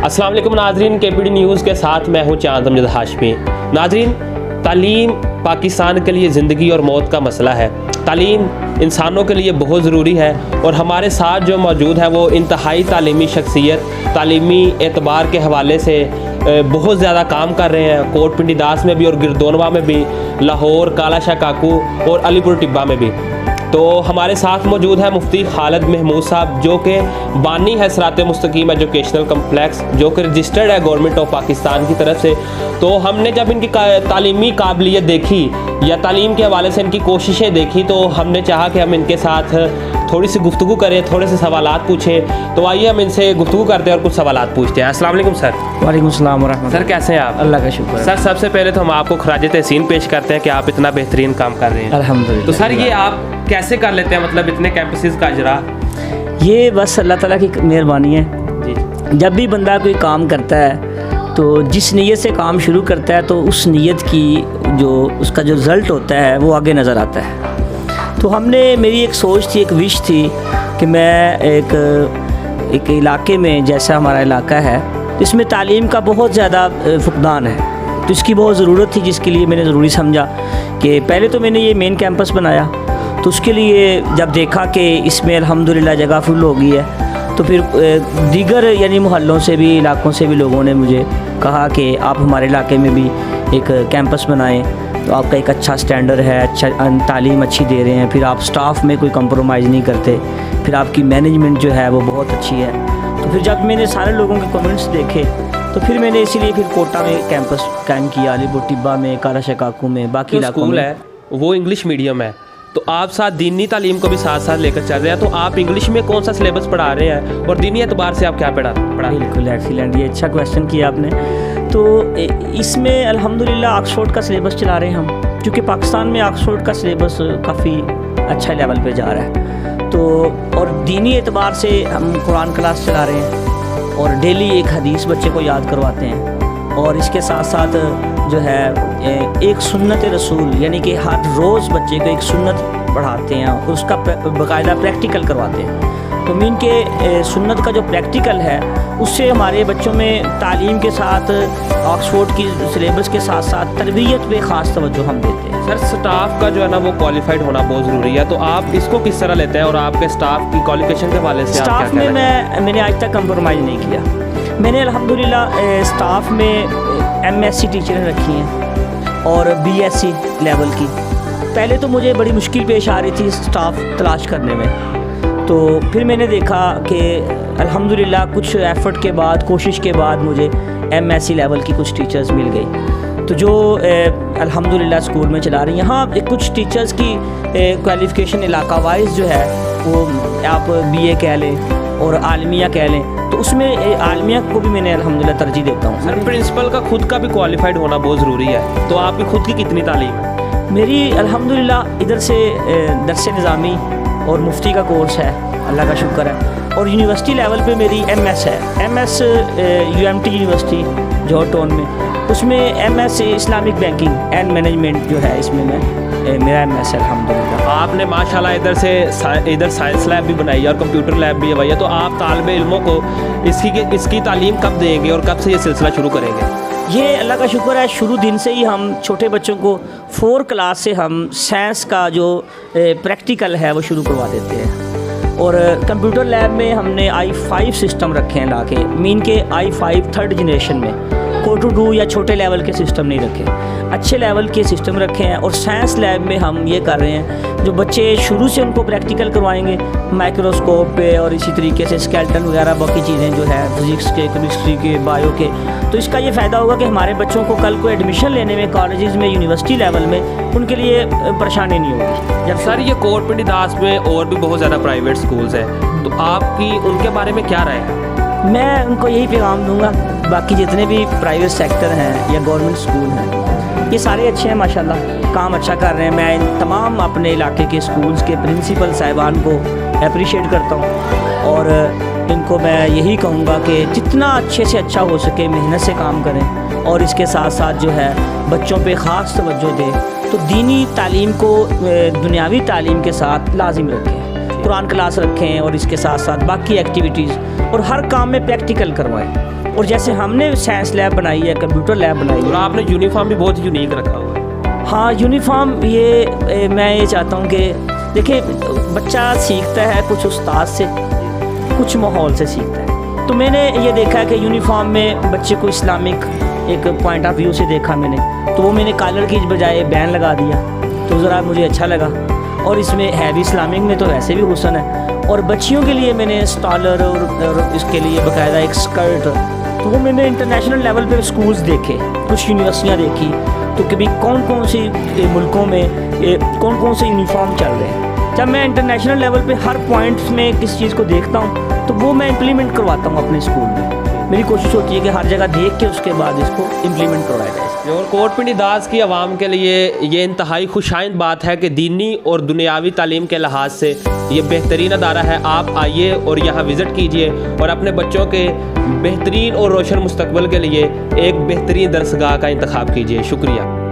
السلام علیکم ناظرین، کے پی ڈی نیوز کے ساتھ میں ہوں چاند امجد ہاشمی۔ ناظرین، تعلیم پاکستان کے لیے زندگی اور موت کا مسئلہ ہے۔ تعلیم انسانوں کے لیے بہت ضروری ہے اور ہمارے ساتھ جو موجود ہے وہ انتہائی تعلیمی شخصیت، تعلیمی اعتبار کے حوالے سے بہت زیادہ کام کر رہے ہیں، کوٹ پنڈی داس میں بھی اور گردونوا میں بھی، لاہور، کالا شاہ کاکو اور علی پور ٹبہ میں بھی۔ تو ہمارے ساتھ موجود ہے مفتی خالد محمود صاحب، جو کہ بانی ہے صراط مستقیم ایجوکیشنل کمپلیکس، جو کہ رجسٹرڈ ہے گورنمنٹ آف پاکستان کی طرف سے۔ تو ہم نے جب ان کی تعلیمی قابلیت دیکھی یا تعلیم کے حوالے سے ان کی کوششیں دیکھی تو ہم نے چاہا کہ ہم ان کے ساتھ تھوڑی سی گفتگو کریں، تھوڑے سے سوالات پوچھیں۔ تو آئیے ہم ان سے گفتگو کرتے ہیں اور کچھ سوالات پوچھتے ہیں۔ السلام علیکم سر۔ وعلیکم السلام ورحمۃ اللہ۔ سر کیسے ہیں آپ؟ اللہ کا شکر ہے سر، سب سے پہلے تو ہم آپ کو خراج تحسین پیش کرتے ہیں کہ آپ اتنا بہترین کام کر رہے ہیں۔ الحمدللہ۔ تو سر یہ آپ کیسے کر لیتے ہیں، مطلب اتنے کیمپسز کا اجرا؟ یہ بس اللہ تعالیٰ کی مہربانی ہے۔ جی، جب بھی بندہ کوئی کام کرتا ہے تو جس نیت سے کام شروع کرتا ہے تو اس نیت کی اس کا جو رزلٹ ہوتا ہے وہ آگے نظر آتا ہے۔ تو ہم نے، میری ایک سوچ تھی، ایک وش تھی کہ میں ایک علاقے میں، جیسا ہمارا علاقہ ہے، اس میں تعلیم کا بہت زیادہ فقدان ہے، تو اس کی بہت ضرورت تھی، جس کے لیے میں نے ضروری سمجھا کہ پہلے تو میں نے یہ مین کیمپس بنایا۔ تو اس کے لیے جب دیکھا کہ اس میں الحمدللہ جگہ فل ہو گئی ہے، تو پھر دیگر یعنی محلوں سے بھی، علاقوں سے بھی لوگوں نے مجھے کہا کہ آپ ہمارے علاقے میں بھی ایک کیمپس بنائیں، تو آپ کا ایک اچھا سٹینڈرڈ ہے، اچھا تعلیم اچھی دے رہے ہیں، پھر آپ سٹاف میں کوئی کمپرومائز نہیں کرتے، پھر آپ کی مینجمنٹ جو ہے وہ بہت اچھی ہے۔ تو پھر جب میں نے سارے لوگوں کے کمنٹس دیکھے تو پھر میں نے اسی لیے پھر کوٹا میں کیمپس قائم کیا، علی پور ٹبہ میں، کالا شاہ کاکو میں، باقی علاقوں میں۔ ہے وہ انگلش میڈیم ہے، تو آپ ساتھ دینی تعلیم کو بھی ساتھ ساتھ لے کر چل رہے ہیں، تو آپ انگلش میں کون سا سلیبس پڑھا رہے ہیں اور دینی اعتبار سے آپ کیا پڑھا رہے ہیں؟ بالکل ایکسیلنٹ، یہ اچھا کویشچن کیا آپ نے۔ تو اس میں الحمدللہ آکسفورڈ کا سلیبس چلا رہے ہیں ہم، کیونکہ پاکستان میں آکسفورڈ کا سلیبس کافی اچھا لیول پہ جا رہا ہے۔ تو اور دینی اعتبار سے ہم قرآن کلاس چلا رہے ہیں اور ڈیلی ایک حدیث بچے کو یاد کرواتے ہیں، اور اس کے ساتھ ساتھ جو ہے ایک سنت رسول، یعنی کہ ہر روز بچے کو ایک سنت پڑھاتے ہیں اور اس کا باقاعدہ پریکٹیکل کرواتے ہیں۔ تو مین کے سنت کا جو پریکٹیکل ہے اس سے ہمارے بچوں میں تعلیم کے ساتھ آکسفورڈ کی سلیبس کے ساتھ ساتھ تربیت پہ خاص توجہ ہم دیتے ہیں۔ سر، سٹاف کا جو ہے نا وہ کوالیفائڈ ہونا بہت ضروری ہے، تو آپ اس کو کس طرح لیتے ہیں اور آپ کے سٹاف کی کوالیفیکیشن کے حوالے سے سٹاف میں میں نے آج تک کمپرومائز نہیں کیا۔ میں نے الحمدللہ سٹاف میں ایم ایس سی ٹیچریں رکھی ہیں اور بی ایس سی لیول کی۔ پہلے تو مجھے بڑی مشکل پیش آ رہی تھی سٹاف تلاش کرنے میں، تو پھر میں نے دیکھا کہ الحمدللہ کچھ ایفرٹ کے بعد، کوشش کے بعد مجھے ایم ایس سی لیول کی کچھ ٹیچرز مل گئی، تو جو الحمدللہ اسکول میں چلا رہی ہیں۔ ہاں، کچھ ٹیچرز کی کوالیفیکیشن علاقہ وائز جو ہے وہ آپ بی اے کہہ لیں اور عالمیہ کہہ لیں، تو اس میں عالمیہ کو بھی میں نے الحمدللہ ترجیح دیتا ہوں۔ سر، پرنسپل کا خود کا بھی کوالیفائڈ ہونا بہت ضروری ہے، تو آپ کی خود کی کتنی تعلیم ہے؟ میری الحمدللہ ادھر سے درس نظامی اور مفتی کا کورس ہے، اللہ کا شکر ہے، اور یونیورسٹی لیول پہ میری ایم ایس ہے، M S U M T university Johar Town میں، اس میں M S Islamic banking and management جو ہے، اس میں میرا ایم ایس ہے الحمدللہ۔ آپ نے ماشاءاللہ ادھر سائنس لیب بھی بنائی ہے اور کمپیوٹر لیب بھی ہے، تو آپ طالب علموں کو اس کی تعلیم کب دیں گے اور کب سے یہ سلسلہ شروع کریں گے؟ یہ اللہ کا شکر ہے، شروع دن سے ہی ہم چھوٹے بچوں کو 4 کلاس سے ہم سائنس کا جو پریکٹیکل ہے وہ شروع کروا دیتے ہیں، اور کمپیوٹر لیب میں ہم نے i5 سسٹم رکھے ہیں لا کے، مین کے i5 3rd جنریشن میں، کوٹو 2 یا چھوٹے لیول کے سسٹم نہیں رکھے، اچھے لیول کے سسٹم رکھے ہیں۔ اور سائنس لیب میں ہم یہ کر رہے ہیں، جو بچے شروع سے ان کو پریکٹیکل کروائیں گے مائکروسکوپ پہ، اور اسی طریقے سے اسکیلٹن وغیرہ باقی چیزیں جو ہے فزکس کے، کیمسٹری کے، بایو کے، تو اس کا یہ فائدہ ہوگا کہ ہمارے بچوں کو کل کو ایڈمیشن لینے میں کالجز میں، یونیورسٹی لیول میں ان کے لیے پریشانی نہیں ہوگی۔ جب سر یہ کوٹ پنڈی داس میں اور بھی بہت زیادہ پرائیویٹ سکولز ہیں، تو آپ کی ان کے بارے میں کیا رائے ہے؟ میں ان کو یہی پیغام دوں گا، باقی جتنے بھی پرائیویٹ سیکٹر ہیں یا گورنمنٹ اسکول ہیں، یہ سارے اچھے ہیں ماشاءاللہ، کام اچھا کر رہے ہیں۔ میں ان تمام اپنے علاقے کے اسکولز کے پرنسپل صاحبان کو اپریشیٹ کرتا ہوں، اور ان کو میں یہی کہوں گا کہ جتنا اچھے سے اچھا ہو سکے محنت سے کام کریں، اور اس کے ساتھ ساتھ جو ہے بچوں پہ خاص توجہ دیں، تو دینی تعلیم کو دنیاوی تعلیم کے ساتھ لازم رکھیں، قرآن کلاس رکھیں، اور اس کے ساتھ ساتھ باقی ایکٹیویٹیز، اور ہر کام میں پریکٹیکل کروائیں۔ اور جیسے ہم نے سائنس لیب بنائی ہے، کمپیوٹر لیب بنائی اور ہے. آپ نے یونیفارم بھی بہت یونیک رکھا ہوا ہے. ہاں یونیفارم یہ میں یہ چاہتا ہوں کہ دیکھیں بچہ سیکھتا ہے کچھ استاد سے، کچھ ماحول سے سیکھتا ہے. تو میں نے یہ دیکھا کہ یونیفارم میں بچے کو اسلامک ایک پوائنٹ آف ویو سے دیکھا میں نے، تو وہ میں نے کالر کی بجائے بین لگا دیا، تو ذرا مجھے اچھا لگا. اور اس میں ہے بھی اسلامک میں تو ویسے بھی حسن ہے. اور بچیوں کے لیے میں نے اسٹالر اور اس کے لیے باقاعدہ ایک اسکرٹ، تو وہ میں نے انٹرنیشنل لیول پہ اسکولز دیکھے، کچھ یونیورسٹیاں دیکھی، تو کبھی کون کون سی ملکوں میں کون کون سے یونیفارم چل رہے ہیں. جب میں انٹرنیشنل لیول پہ ہر پوائنٹس میں کس چیز کو دیکھتا ہوں تو وہ میں امپلیمنٹ کرواتا ہوں اپنے اسکول میں. میری کوشش ہوتی ہے کہ ہر جگہ دیکھ کے اس کے بعد اس کو امپلیمنٹ کروایا جائے. اور کوٹ پنڈی داس کی عوام کے لیے یہ انتہائی خوشائند بات ہے کہ دینی اور دنیاوی تعلیم کے لحاظ سے یہ بہترین ادارہ ہے. آپ آئیے اور یہاں وزٹ کیجئے اور اپنے بچوں کے بہترین اور روشن مستقبل کے لیے ایک بہترین درسگاہ کا انتخاب کیجئے. شکریہ.